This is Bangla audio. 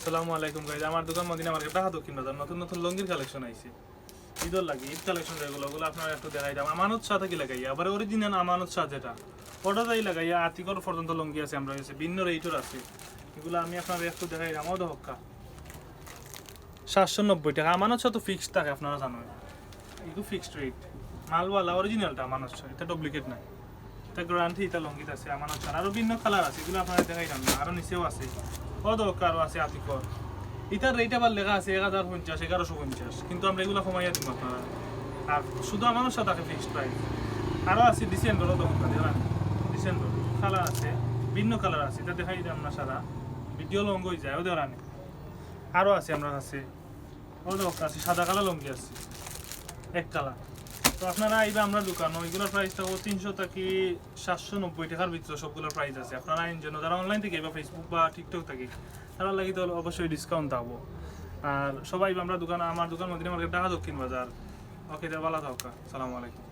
আসসালামু আলাইকুম গাইজ, আমার দোকান মদিনা মার্কেট ঢাকা দক্ষিণ বাজার। নতুন নতুন লঙ্গির কালেকশন আইছে ঈদের লাগে। ঈদ কালেকশন যেগুলো ওগুলো আপনারা একটু দেখাই দাম। আমানত শাহ থেকে লাগাই, আবার অরিজিনাল আমানত শাহ যেটা ওটা যাই লাগাই, আতিকর পর্যন্ত লঙ্গি আছে, আমরা হয়েছে ভিন্ন রেটর আছে। এগুলো আমি আপনার একটু দেখাই দাম। ওটা হক্কা 790 টাকা। আমানত শাহ তো ফিক্সড থাকে, আপনারা জানেন এগুলো ফিক্সড রেট। মালওয়ালা অরিজিনালটা আমানত শাহ, এটা ডুপ্লিকেট নাই, এটা গ্যারান্টি। এটা লঙ্গিত আছে আমানত শাহ। আরও ভিন্ন কালার আছে, এগুলো আপনারা দেখাই দাম না। আরও নিচেও আছে ওটা হক্কা, আরও আছে আতিকর। এটার রেট আবার লেখা আছে 1050, 1150, কিন্তু আমরা এগুলো কমাইয়া দিব আপনারা। আর শুধু আমাদের সাথে থাকে ফিক্সড প্রাইস। আরও আছে ডিসেন্ডারও তখন ডিসেন্ডার কালার আছে, ভিন্ন কালার আছে, এটা দেখাই দিই আমরা সারা ভিডিও লঙ্গ হয়ে যায় ওদের আনে। আরও আছে আমরা কাছে ওদের আছে সাদা কালার লঙ্গি আছে এক কালার। তো আপনারা আইবা আমরা দোকান, ওইগুলোর প্রাইস থাকবো 300 থেকে 790 টাকার ভিতরে সবগুলোর প্রাইস আছে। আপনারা আইন জন্য যারা অনলাইন থেকে বা ফেসবুক বা টিকটক থেকে তারা লাগি তো অবশ্যই ডিসকাউন্ট থাকবো। আর সবাই আমরা দোকান, আমার দোকান মদিনা মার্কেট ঢাকা দক্ষিণ বাজার। ওকে, ভালো থাকা। আসসালামু আলাইকুম।